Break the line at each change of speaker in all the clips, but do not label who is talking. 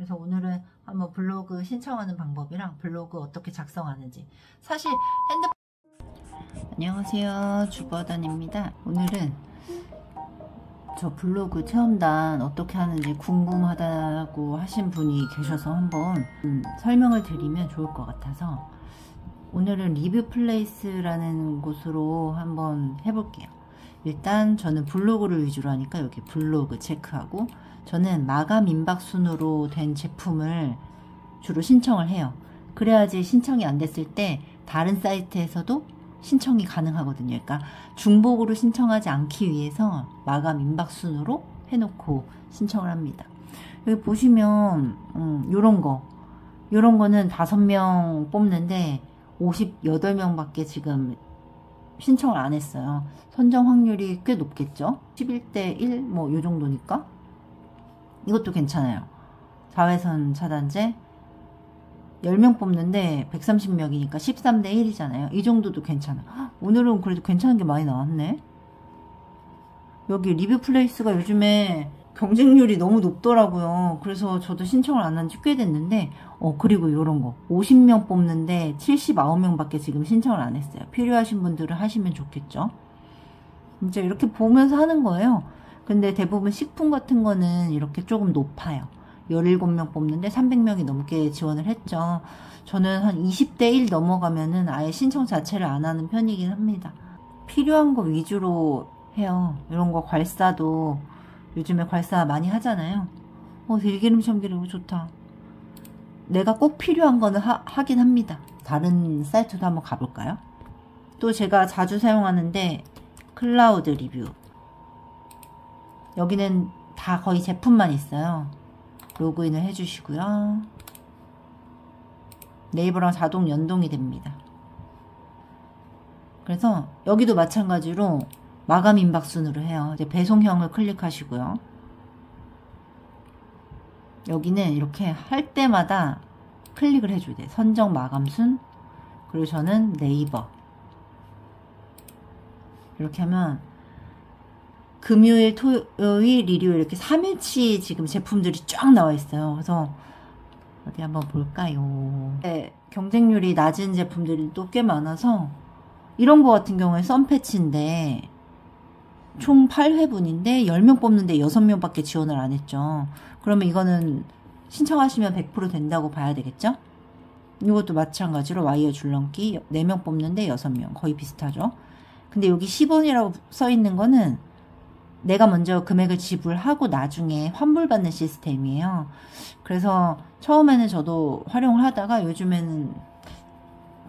그래서 오늘은 한번 블로그 신청하는 방법이랑 블로그 어떻게 작성하는지. 사실 안녕하세요, 주버단입니다. 오늘은 저 블로그 체험단 어떻게 하는지 궁금하다고 하신 분이 계셔서 한번 설명을 드리면 좋을 것 같아서 오늘은 리뷰 플레이스라는 곳으로 한번 해볼게요. 일단 저는 블로그를 위주로 하니까 여기 블로그 체크하고, 저는 마감 임박 순으로 된 제품을 주로 신청을 해요. 그래야지 신청이 안 됐을 때 다른 사이트에서도 신청이 가능하거든요. 그러니까 중복으로 신청하지 않기 위해서 마감 임박 순으로 해놓고 신청을 합니다. 여기 보시면 요런 거는 5명 뽑는데 58명 밖에 지금 신청을 안 했어요. 선정 확률이 꽤 높겠죠? 11대 1 뭐 요 정도니까 이것도 괜찮아요. 자외선 차단제 10명 뽑는데 130명이니까 13대 1이잖아요. 이 정도도 괜찮아. 오늘은 그래도 괜찮은 게 많이 나왔네. 여기 리뷰 플레이스가 요즘에 경쟁률이 너무 높더라고요. 그래서 저도 신청을 안 한 지 꽤 됐는데, 그리고 이런 거 50명 뽑는데 79명 밖에 지금 신청을 안 했어요. 필요하신 분들은 하시면 좋겠죠. 진짜 이렇게 보면서 하는 거예요. 근데 대부분 식품 같은 거는 이렇게 조금 높아요. 17명 뽑는데 300명이 넘게 지원을 했죠. 저는 한 20대 1 넘어가면은 아예 신청 자체를 안 하는 편이긴 합니다. 필요한 거 위주로 해요. 이런 거 괄사도 요즘에 괄사 많이 하잖아요. 들기름 참기름 좋다. 내가 꼭 필요한 거는 하긴 합니다. 다른 사이트도 한번 가볼까요? 또 제가 자주 사용하는데 클라우드 리뷰. 여기는 다 거의 제품만 있어요. 로그인을 해주시고요. 네이버랑 자동 연동이 됩니다. 그래서 여기도 마찬가지로 마감 임박 순으로 해요. 이제 배송형을 클릭하시고요. 여기는 이렇게 할 때마다 클릭을 해줘야 돼요. 선정 마감 순. 그리고 저는 네이버. 이렇게 하면 금요일, 토요일, 일요일 이렇게 3일치 지금 제품들이 쫙 나와 있어요. 그래서 어디 한번 볼까요? 네, 경쟁률이 낮은 제품들이 또 꽤 많아서 이런 거 같은 경우에 썬패치인데 총 8회분인데 10명 뽑는데 6명 밖에 지원을 안 했죠. 그러면 이거는 신청하시면 100% 된다고 봐야 되겠죠? 이것도 마찬가지로 와이어 줄넘기 4명 뽑는데 6명, 거의 비슷하죠. 근데 여기 10원이라고 써 있는 거는 내가 먼저 금액을 지불하고 나중에 환불받는 시스템이에요. 그래서 처음에는 저도 활용을 하다가 요즘에는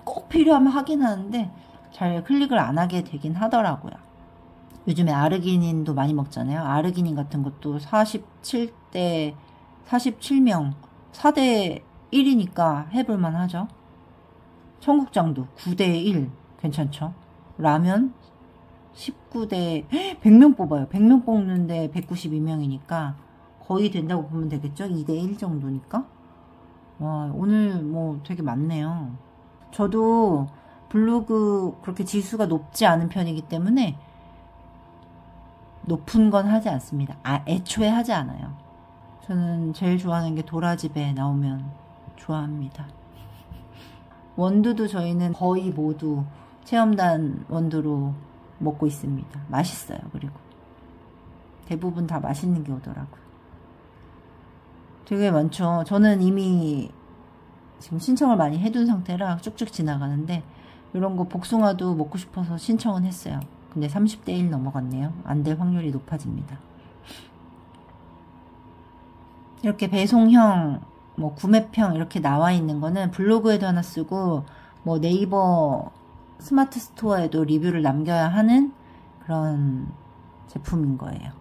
꼭 필요하면 하긴 하는데 잘 클릭을 안 하게 되긴 하더라고요. 요즘에 아르기닌도 많이 먹잖아요. 아르기닌 같은 것도 47명 4대 1이니까 해볼만 하죠. 청국장도 9대 1 괜찮죠. 라면 19대 100명 뽑아요. 100명 뽑는데 192명이니까 거의 된다고 보면 되겠죠. 2대 1 정도니까. 와, 오늘 뭐 되게 많네요. 저도 블로그 그렇게 지수가 높지 않은 편이기 때문에 높은 건 하지 않습니다. 애초에 하지 않아요. 저는 제일 좋아하는 게 도라지배 나오면 좋아합니다. 원두도 저희는 거의 모두 체험단 원두로 먹고 있습니다. 맛있어요. 그리고 대부분 다 맛있는 게 오더라고요. 되게 많죠. 저는 이미 지금 신청을 많이 해둔 상태라 쭉쭉 지나가는데 이런 거 복숭아도 먹고 싶어서 신청은 했어요. 근데 30대 1 넘어갔네요. 안 될 확률이 높아집니다. 이렇게 배송형, 뭐 구매평 이렇게 나와 있는 거는 블로그에도 하나 쓰고 뭐 네이버 스마트 스토어에도 리뷰를 남겨야 하는 그런 제품인 거예요.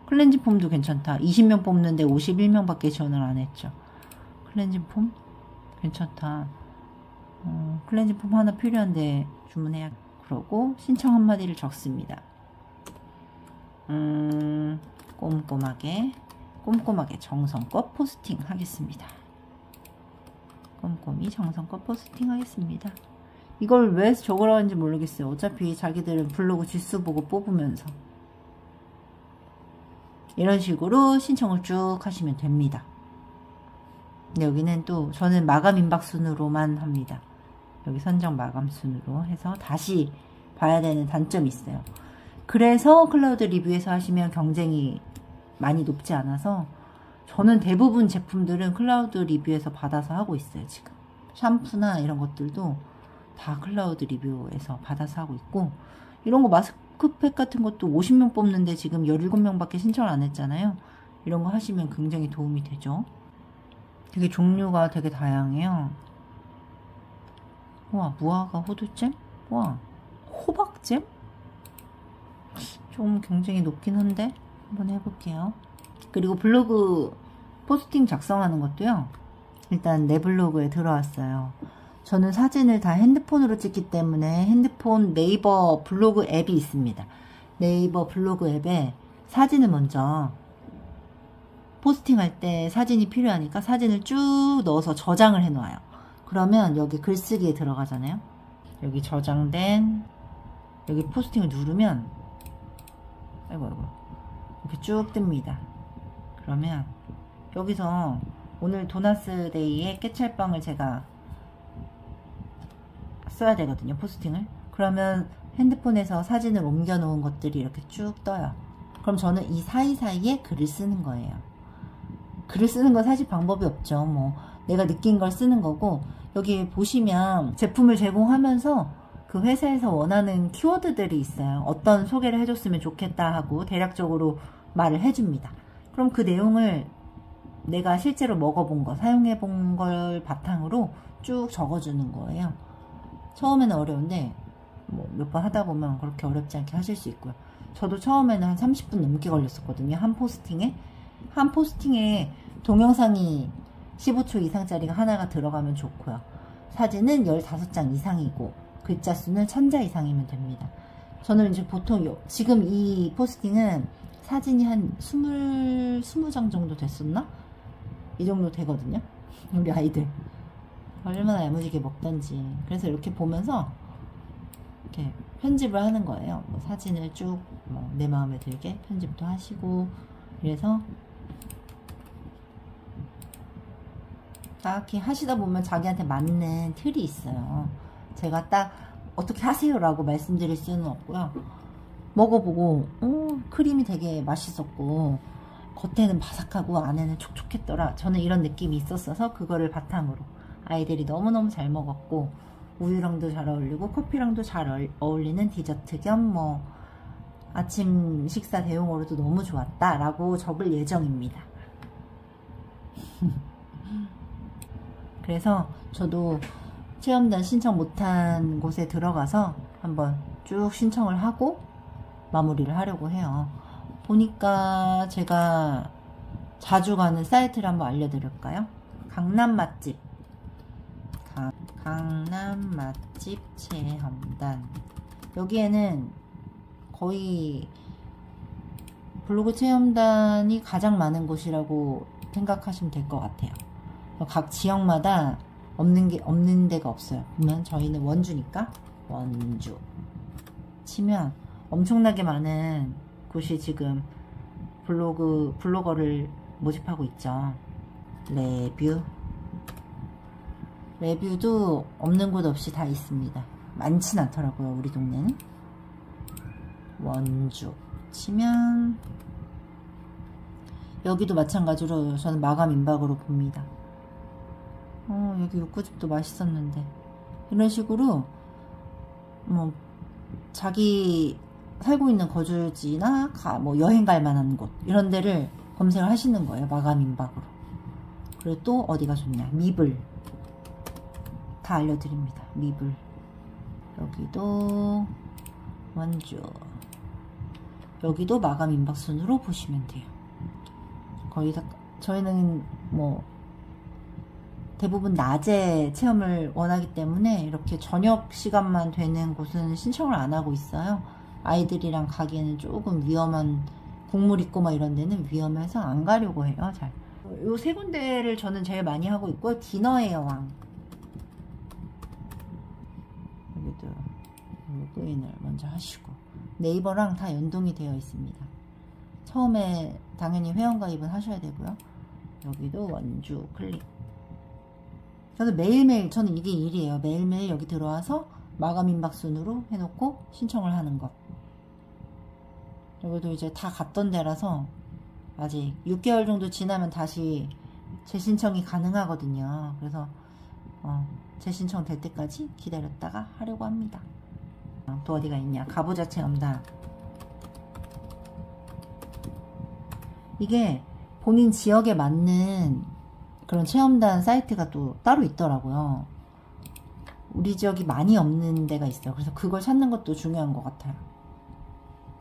클렌징 폼도 괜찮다. 20명 뽑는데 51명 밖에 지원을 안 했죠. 클렌징 폼 괜찮다. 클렌징 폼 하나 필요한데 주문해야. 그러고 신청 한마디를 적습니다. 꼼꼼하게 정성껏 포스팅 하겠습니다. 꼼꼼히 정성껏 포스팅 하겠습니다. 이걸 왜 적으라고 하는지 모르겠어요. 어차피 자기들은 블로그 지수 보고 뽑으면서 이런 식으로 신청을 쭉 하시면 됩니다. 근데 여기는 또 저는 마감 임박 순으로만 합니다. 여기 선정 마감 순으로 해서 다시 봐야 되는 단점이 있어요. 그래서 클라우드 리뷰에서 하시면 경쟁이 많이 높지 않아서 저는 대부분 제품들은 클라우드 리뷰에서 받아서 하고 있어요. 지금 샴푸나 이런 것들도 다 클라우드 리뷰에서 받아서 하고 있고, 이런 거 마스크팩 같은 것도 50명 뽑는데 지금 17명밖에 신청을 안 했잖아요. 이런 거 하시면 굉장히 도움이 되죠. 되게 종류가 되게 다양해요. 와, 무화과 호두잼? 와, 호박잼? 좀 경쟁이 높긴 한데 한번 해볼게요. 그리고 블로그 포스팅 작성하는 것도요, 일단 내 블로그에 들어왔어요. 저는 사진을 다 핸드폰으로 찍기 때문에 핸드폰 네이버 블로그 앱이 있습니다. 네이버 블로그 앱에 사진을 먼저 포스팅할 때 사진이 필요하니까 사진을 쭉 넣어서 저장을 해 놓아요. 그러면 여기 글쓰기에 들어가잖아요. 여기 저장된 여기 포스팅을 누르면 아이고 이렇게 쭉 뜹니다. 그러면 여기서 오늘 도나스 데이에 깨찰빵을 제가 써야 되거든요, 포스팅을. 그러면 핸드폰에서 사진을 옮겨 놓은 것들이 이렇게 쭉 떠요. 그럼 저는 이 사이사이에 글을 쓰는 거예요. 글을 쓰는 건 사실 방법이 없죠. 뭐 내가 느낀 걸 쓰는 거고, 여기 보시면 제품을 제공하면서 그 회사에서 원하는 키워드들이 있어요. 어떤 소개를 해줬으면 좋겠다 하고 대략적으로 말을 해줍니다. 그럼 그 내용을 내가 실제로 먹어본 거, 사용해본 걸 바탕으로 쭉 적어주는 거예요. 처음에는 어려운데 뭐 몇 번 하다 보면 그렇게 어렵지 않게 하실 수 있고요. 저도 처음에는 한 30분 넘게 걸렸었거든요. 한 포스팅에 동영상이 15초 이상짜리가 하나가 들어가면 좋고요. 사진은 15장 이상이고 글자 수는 1000자 이상이면 됩니다. 저는 이제 보통 지금 이 포스팅은 사진이 한 20장 정도 됐었나? 이 정도 되거든요. 우리 아이들 얼마나 야무지게 먹던지. 그래서 이렇게 보면서 이렇게 편집을 하는 거예요. 뭐 사진을 쭉 내 마음에 들게 편집도 하시고. 그래서 딱히 하시다 보면 자기한테 맞는 틀이 있어요. 제가 딱 어떻게 하세요 라고 말씀드릴 수는 없고요. 먹어보고 크림이 되게 맛있었고 겉에는 바삭하고 안에는 촉촉했더라, 저는 이런 느낌이 있었어서 그거를 바탕으로 아이들이 너무너무 잘 먹었고, 우유랑도 잘 어울리고 커피랑도 잘 어울리는 디저트 겸 뭐 아침 식사 대용으로도 너무 좋았다 라고 적을 예정입니다. 그래서 저도 체험단 신청 못한 곳에 들어가서 한번 쭉 신청을 하고 마무리를 하려고 해요. 보니까 제가 자주 가는 사이트를 한번 알려드릴까요? 강남 맛집 체험단. 여기에는 거의 블로그 체험단이 가장 많은 곳이라고 생각하시면 될 것 같아요. 각 지역마다 없는 데가 없어요. 보면 저희는 원주니까 원주 치면 엄청나게 많은 곳이 지금 블로거를 모집하고 있죠. 레뷰도 없는 곳 없이 다 있습니다. 많진 않더라고요, 우리 동네는. 원주 치면 여기도 마찬가지로 저는 마감 임박으로 봅니다. 여기 육구집도 맛있었는데. 이런 식으로 뭐 자기 살고 있는 거주지나 뭐 여행 갈 만한 곳 이런 데를 검색을 하시는 거예요, 마감 임박으로. 그리고 또 어디가 좋냐, 미블 다 알려드립니다. 미블 여기도 원주, 여기도 마감 임박 순으로 보시면 돼요. 거의 다 저희는 뭐 대부분 낮에 체험을 원하기 때문에 이렇게 저녁 시간만 되는 곳은 신청을 안 하고 있어요. 아이들이랑 가기에는 조금 위험한, 국물 있고 막 이런 데는 위험해서 안 가려고 해요. 잘. 요 세 군데를 저는 제일 많이 하고 있고, 디너의 여왕 여기도 로그인을 먼저 하시고, 네이버랑 다 연동이 되어 있습니다. 처음에 당연히 회원가입은 하셔야 되고요. 여기도 원주 클릭. 저는 매일매일, 저는 이게 일이에요. 매일매일 여기 들어와서 마감 임박 순으로 해놓고 신청을 하는 것. 여기도 이제 다 갔던 데라서 아직 6개월 정도 지나면 다시 재신청이 가능하거든요. 그래서 재신청 될 때까지 기다렸다가 하려고 합니다. 또 어디가 있냐, 가보자 체험단. 이게 본인 지역에 맞는 그런 체험단 사이트가 또 따로 있더라고요. 우리 지역이 많이 없는 데가 있어요. 그래서 그걸 찾는 것도 중요한 것 같아요.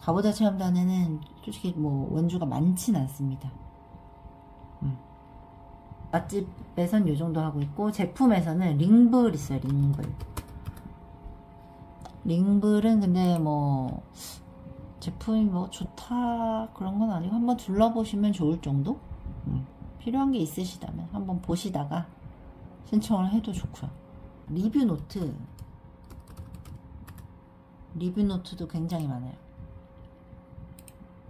가보자 체험단에는 솔직히 뭐 원주가 많진 않습니다. 맛집에선 요 정도 하고 있고, 제품에서는 링블 있어요. 링블은 근데 뭐 제품이 뭐 좋다 그런 건 아니고 한번 둘러보시면 좋을 정도? 필요한 게 있으시다면 한번 보시다가 신청을 해도 좋고요. 리뷰 노트도 굉장히 많아요.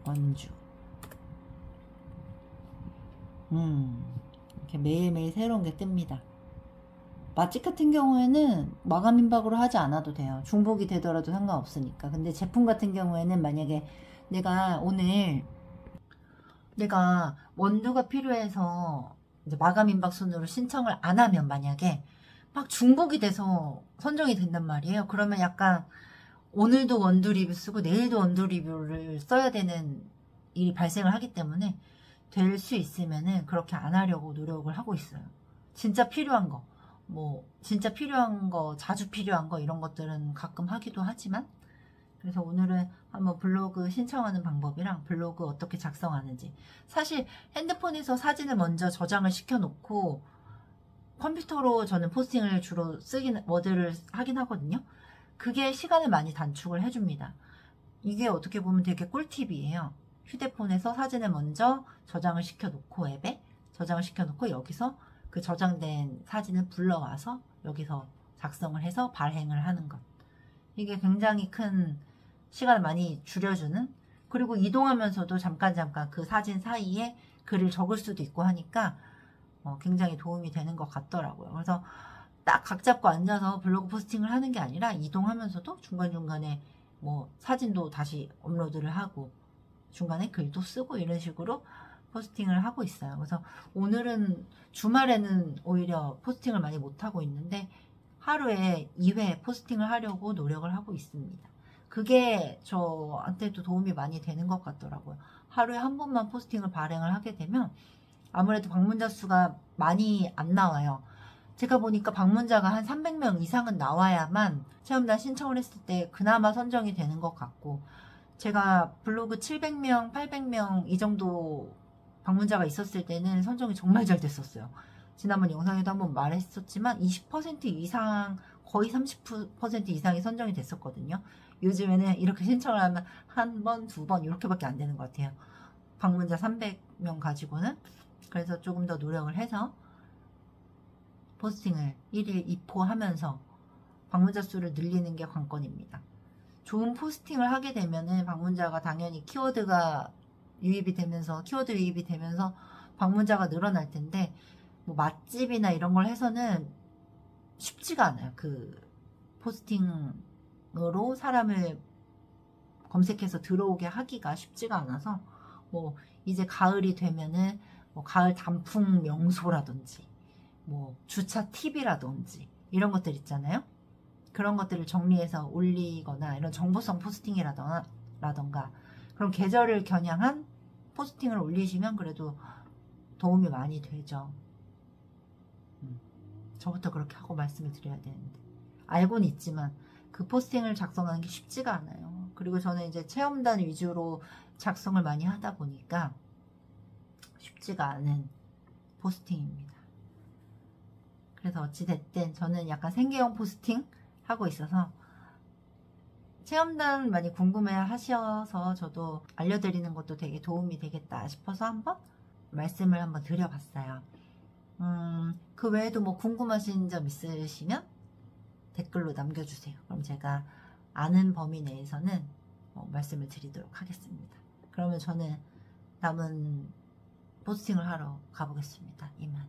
원주. 이렇게 매일매일 새로운 게 뜹니다. 맛집 같은 경우에는 마감 임박으로 하지 않아도 돼요. 중복이 되더라도 상관없으니까. 근데 제품 같은 경우에는 만약에 내가 오늘 내가 원두가 필요해서 이제 마감 임박 순으로 신청을 안 하면 만약에 막 중복이 돼서 선정이 된단 말이에요. 그러면 약간 오늘도 원두 리뷰 쓰고 내일도 원두 리뷰를 써야 되는 일이 발생을 하기 때문에 될 수 있으면은 그렇게 안 하려고 노력을 하고 있어요. 진짜 필요한 거, 진짜 필요한 거, 자주 필요한 거 이런 것들은 가끔 하기도 하지만, 그래서 오늘은 한번 블로그 신청하는 방법이랑 블로그 어떻게 작성하는지. 사실 핸드폰에서 사진을 먼저 저장을 시켜 놓고 컴퓨터로 저는 포스팅을 주로 워드를 하긴 하거든요. 그게 시간을 많이 단축을 해줍니다. 이게 어떻게 보면 되게 꿀팁이에요. 휴대폰에서 사진을 먼저 저장을 시켜놓고, 앱에 저장을 시켜놓고 여기서 그 저장된 사진을 불러와서 여기서 작성을 해서 발행을 하는 것. 이게 굉장히 큰 시간을 많이 줄여주는, 그리고 이동하면서도 잠깐 그 사진 사이에 글을 적을 수도 있고 하니까 굉장히 도움이 되는 것 같더라고요. 그래서 딱 각 잡고 앉아서 블로그 포스팅을 하는 게 아니라 이동하면서도 중간중간에 사진도 다시 업로드를 하고 중간에 글도 쓰고 이런 식으로 포스팅을 하고 있어요. 그래서 오늘은 주말에는 오히려 포스팅을 많이 못하고 있는데 하루에 2회 포스팅을 하려고 노력을 하고 있습니다. 그게 저한테도 도움이 많이 되는 것 같더라고요. 하루에 한 번만 포스팅을 발행을 하게 되면 아무래도 방문자 수가 많이 안 나와요. 제가 보니까 방문자가 한 300명 이상은 나와야만 체험단 신청을 했을 때 그나마 선정이 되는 것 같고, 제가 블로그 700명, 800명 이 정도 방문자가 있었을 때는 선정이 정말 잘 됐었어요. 지난번 영상에도 한번 말했었지만 20% 이상, 거의 30% 이상이 선정이 됐었거든요. 요즘에는 이렇게 신청을 하면 한 번, 두 번 이렇게밖에 안 되는 것 같아요. 방문자 300명 가지고는. 그래서 조금 더 노력을 해서 포스팅을 1일 2포 하면서 방문자 수를 늘리는 게 관건입니다. 좋은 포스팅을 하게 되면은 방문자가 당연히 키워드가 유입이 되면서 방문자가 늘어날 텐데, 맛집이나 이런 걸 해서는 쉽지가 않아요. 그 포스팅으로 사람을 검색해서 들어오게 하기가 쉽지가 않아서, 이제 가을이 되면은 가을 단풍 명소라든지 주차 팁이라든지 이런 것들 있잖아요. 그런 것들을 정리해서 올리거나 이런 정보성 포스팅이라던가 그런 계절을 겨냥한 포스팅을 올리시면 그래도 도움이 많이 되죠. 저부터 그렇게 하고 말씀을 드려야 되는데, 알고는 있지만 그 포스팅을 작성하는 게 쉽지가 않아요. 그리고 저는 이제 체험단 위주로 작성을 많이 하다 보니까 쉽지가 않은 포스팅입니다. 그래서 어찌됐든 저는 약간 생계형 포스팅 하고 있어서 체험단 많이 궁금해 하셔서 저도 알려드리는 것도 되게 도움이 되겠다 싶어서 한번 말씀을 한번 드려봤어요. 그 외에도 궁금하신 점 있으시면 댓글로 남겨주세요. 그럼 제가 아는 범위 내에서는 말씀을 드리도록 하겠습니다. 그러면 저는 남은 포스팅을 하러 가보겠습니다. 이만.